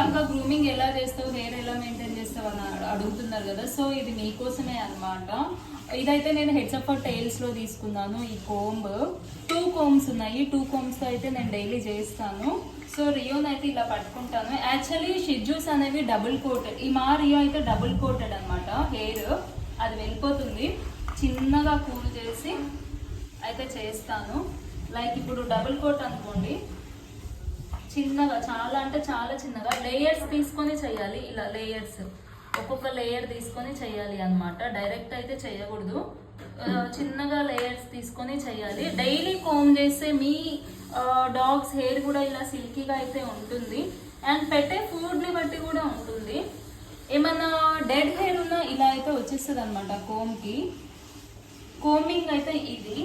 అక్క గ్రూమింగ్ ఎలా చేస్తావు, హెయిర్ ఎలా మెయింటైన్ చేస్తావు అని అడుగుతున్నారు కదా. సో ఇది మీకోసమే అనమాట. ఇదైతే నేను హెడ్స్ ఫర్ టైల్స్ లో తీసుకున్నాను. ఈ కోంబ్ 2 కోమ్స్ ఉన్నాయి. 2 కోమ్స్ తో అయితే నేను డైలీ చేస్తాను. సో రియోన్ అయితే ఇలా పట్టుకుంటాను. యాక్చువల్లీ షిజ్జూస్ అనేవి డబుల్ కోటెడ్. ఈ మా రియో అయితే డబుల్ కోటెడ్ అనమాట. హెయిర్ అది వెళ్ళిపోతుంది. చిన్నగా కూల్ చేసి అయితే చేస్తాను. లైక్ ఇప్పుడు డబుల్ కోట్ అనుకోండి, చిన్నగా, చాలా అంటే చాలా చిన్నగా లేయర్స్ తీసుకొని చేయాలి. ఇలా లేయర్స్, ఒక్కొక్క లేయర్ తీసుకొని చేయాలి అనమాట. డైరెక్ట్ అయితే చేయకూడదు. చిన్నగా లేయర్స్ తీసుకొని చేయాలి. డైలీ కోమ్ చేస్తే మీ డాగ్స్ హెయిర్ కూడా ఇలా సిల్కీగా అయితే ఉంటుంది. అండ్ పెట్టే ఫుడ్ని బట్టి కూడా ఉంటుంది. ఏమన్నా డెడ్ హెయిర్ ఉన్నా ఇలా అయితే వచ్చేస్తుంది అనమాట కోమ్కి. కోమింగ్ అయితే ఇది